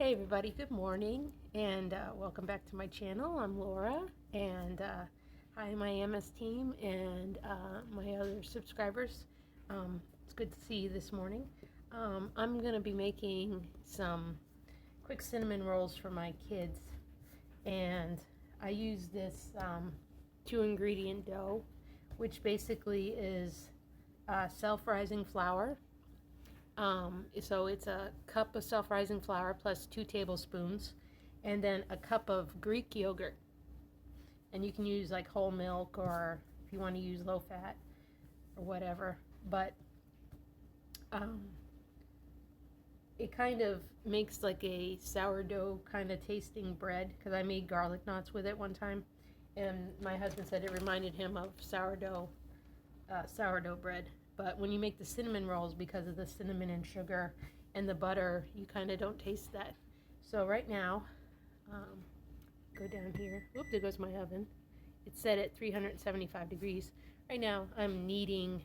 Hey everybody, good morning and welcome back to my channel. I'm Laura and hi my MS team and my other subscribers. It's good to see you this morning. I'm going to be making some quick cinnamon rolls for my kids, and I use this 2-ingredient dough, which basically is self-rising flour. So it's a cup of self-rising flour plus 2 tablespoons, and then a cup of Greek yogurt. And you can use like whole milk, or if you want to use low fat or whatever. But it kind of makes like a sourdough kind of tasting bread, because I made garlic knots with it one time, and my husband said it reminded him of sourdough bread. But when you make the cinnamon rolls, because of the cinnamon and sugar and the butter, you kind of don't taste that. So right now, go down here. Oop, there goes my oven. It's set at 375 degrees. Right now, I'm kneading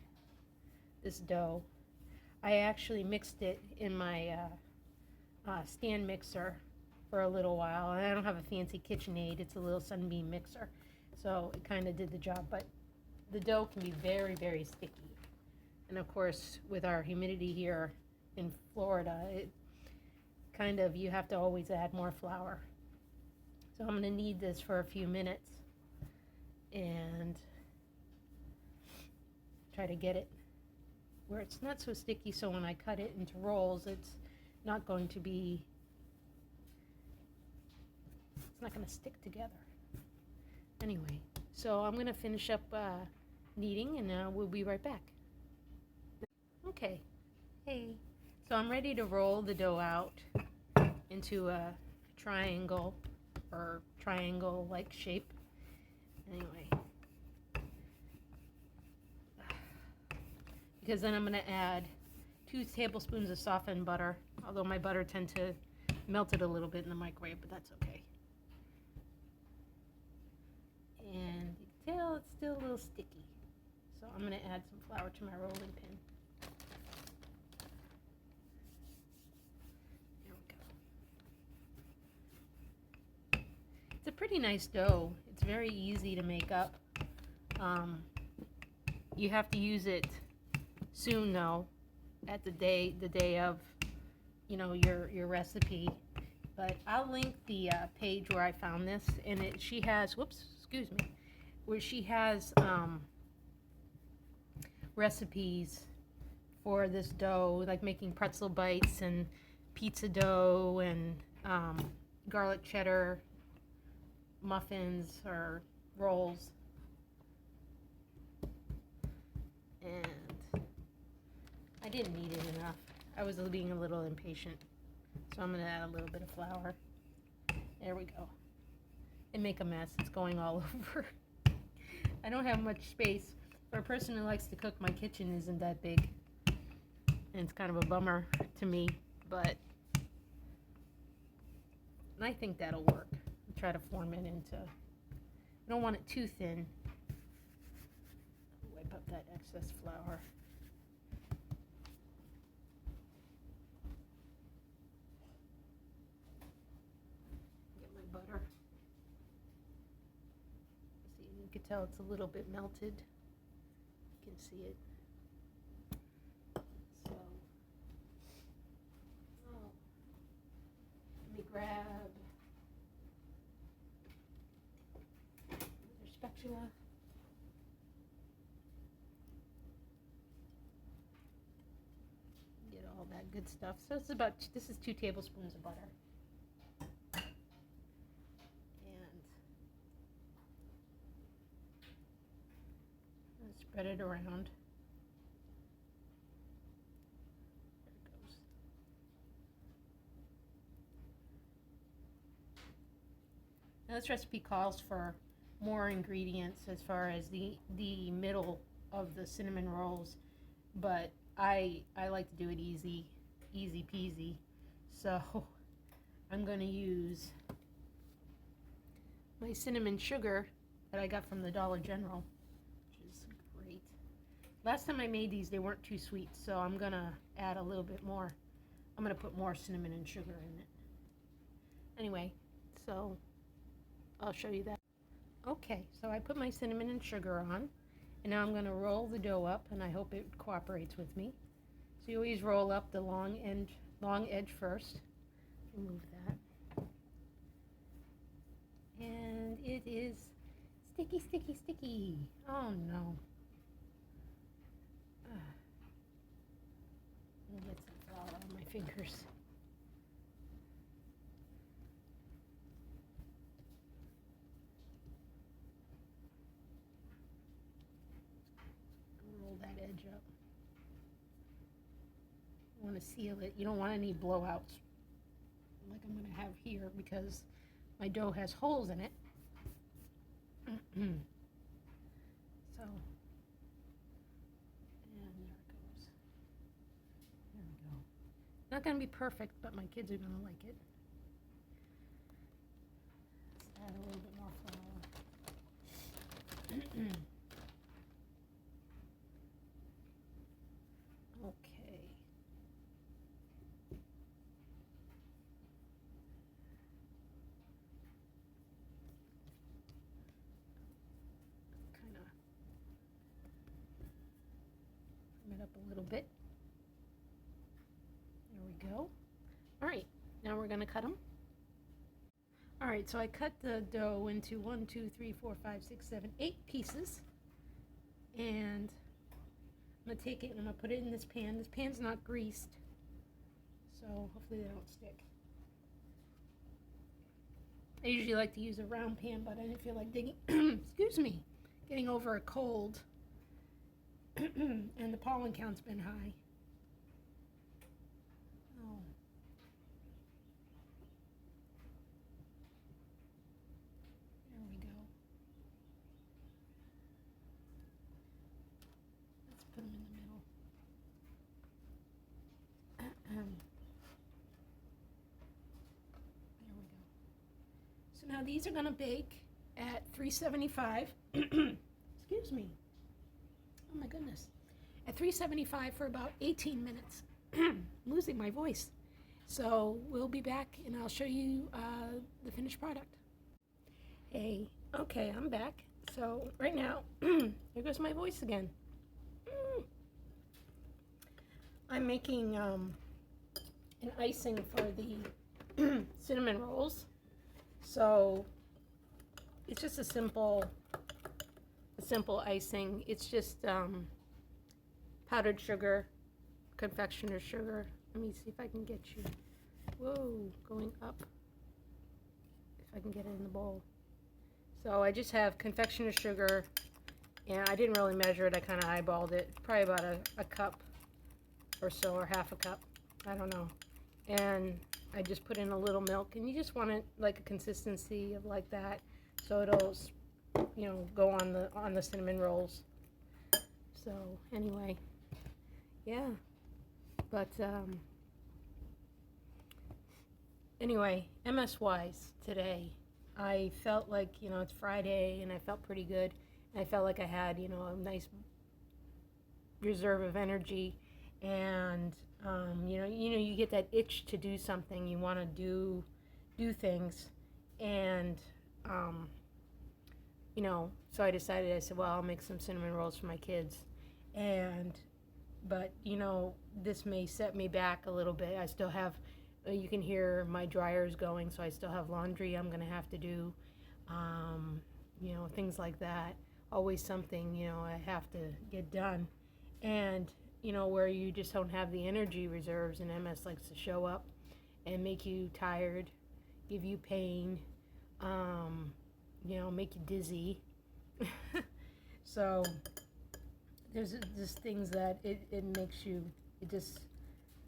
this dough. I actually mixed it in my stand mixer for a little while. And I don't have a fancy KitchenAid. It's a little Sunbeam mixer. So it kind of did the job. But the dough can be very, very sticky. And of course, with our humidity here in Florida, it kind of, you have to always add more flour. So I'm going to knead this for a few minutes and try to get it where it's not so sticky, so when I cut it into rolls, it's not going to stick together. Anyway, so I'm going to finish up kneading, and we'll be right back. Okay, hey, so I'm ready to roll the dough out into a triangle or triangle-like shape. Anyway, because then I'm going to add 2 tablespoons of softened butter, although my butter tends to melt it a little bit in the microwave, but that's okay. And you can tell it's still a little sticky, so I'm going to add some flour to my rolling pin. It's a pretty nice dough. It's very easy to make up. You have to use it soon though, at the day of, your recipe. But I'll link the page where I found this, and she has where she has recipes for this dough, like making pretzel bites and pizza dough and garlic cheddar muffins or rolls. And I didn't need it enough. I was being a little impatient, so I'm going to add a little bit of flour. There we go. And make a mess. It's going all over. I don't have much space. For a person who likes to cook, my kitchen isn't that big, and it's kind of a bummer to me, but I think that'll work. Try to form it into, I don't want it too thin. Wipe up that excess flour. Get my butter. See, you can tell it's a little bit melted. You can see it. So, let me grab spatula. Get all that good stuff. So this is 2 tablespoons of butter. And spread it around. There it goes. Now this recipe calls for more ingredients as far as the middle of the cinnamon rolls, but I like to do it easy peasy. So I'm going to use my cinnamon sugar that I got from the Dollar General, which is great. Last time I made these, they weren't too sweet, so I'm going to add a little bit more. I'm going to put more cinnamon and sugar in it. Anyway, so I'll show you that. Okay, so I put my cinnamon and sugar on, and now I'm going to roll the dough up, and I hope it cooperates with me. So you always roll up the long edge first. Remove that. And it is sticky, sticky, sticky. Oh no. Let me get some flour on my fingers. Roll that edge up. You want to seal it. You don't want any blowouts like I'm going to have here because my dough has holes in it. So, and there it goes. There we go. Not going to be perfect, but my kids are going to like it. Let's add a little bit more flour. Okay. Kind of firm it up a little bit. There we go. All right, now we're going to cut them. All right, so I cut the dough into 1, 2, 3, 4, 5, 6, 7, 8 pieces. And I'm going to take it and I'm going to put it in this pan. This pan's not greased, so hopefully they don't stick. I usually like to use a round pan, but I didn't feel like digging, excuse me, getting over a cold. And the pollen count's been high. Oh. There we go. Let's put them in the middle. There we go. So now these are going to bake at 375. Excuse me. Oh my goodness. At 375 for about 18 minutes. I'm losing my voice. So we'll be back and I'll show you the finished product. Hey, okay, I'm back. So right now, there goes my voice again. I'm making an icing for the cinnamon rolls. So it's just a simple icing. It's just powdered sugar, confectioner's sugar. Let me see if I can get you. Whoa, going up. If I can get it in the bowl. So I just have confectioner's sugar, and I didn't really measure it. I kind of eyeballed it. Probably about a cup or so, or half a cup. I don't know. And I just put in a little milk, and you just want it like a consistency of like that, so it'll, you know, go on the cinnamon rolls. So anyway, yeah. But anyway, MS-wise today, I felt like, you know, it's Friday, and I felt pretty good. And I felt like I had, you know, a nice reserve of energy, and you know, you get that itch to do something. You want to do things, and you know, so I decided. I said, well, I'll make some cinnamon rolls for my kids, but you know, this may set me back a little bit. I still have. You can hear my dryers going, so I still have laundry I'm gonna have to do. You know, things like that. Always something, you know, I have to get done, and you know, where you just don't have the energy reserves, and MS likes to show up and make you tired, give you pain, you know, make you dizzy. So there's just things that it makes you, it just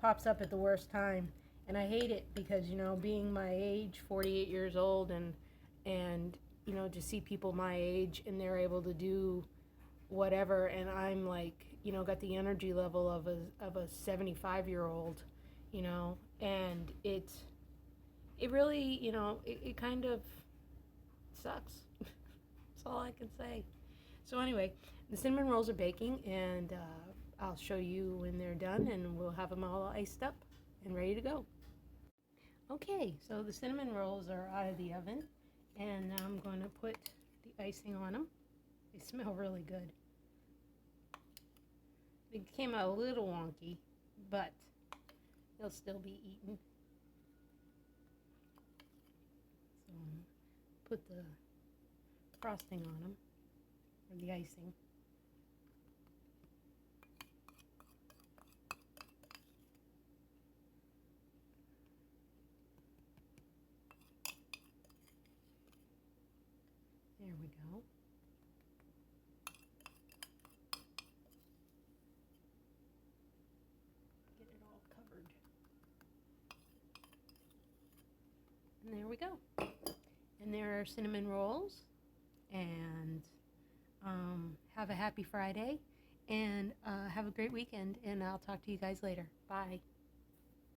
pops up at the worst time. And I hate it because, you know, being my age, 48 years old, and you know, to see people my age and they're able to do whatever, and I'm like, you know, got the energy level of a 75-year-old, you know, and it really, you know, it kind of sucks. That's all I can say. So anyway, the cinnamon rolls are baking, and I'll show you when they're done, and we'll have them all iced up and ready to go. Okay, so the cinnamon rolls are out of the oven, and now I'm going to put the icing on them. They smell really good. They came out a little wonky, but they'll still be eaten. So put the frosting on them, or the icing. There we go. Get it all covered. And there we go. And there are cinnamon rolls. And have a happy Friday. And have a great weekend. And I'll talk to you guys later. Bye.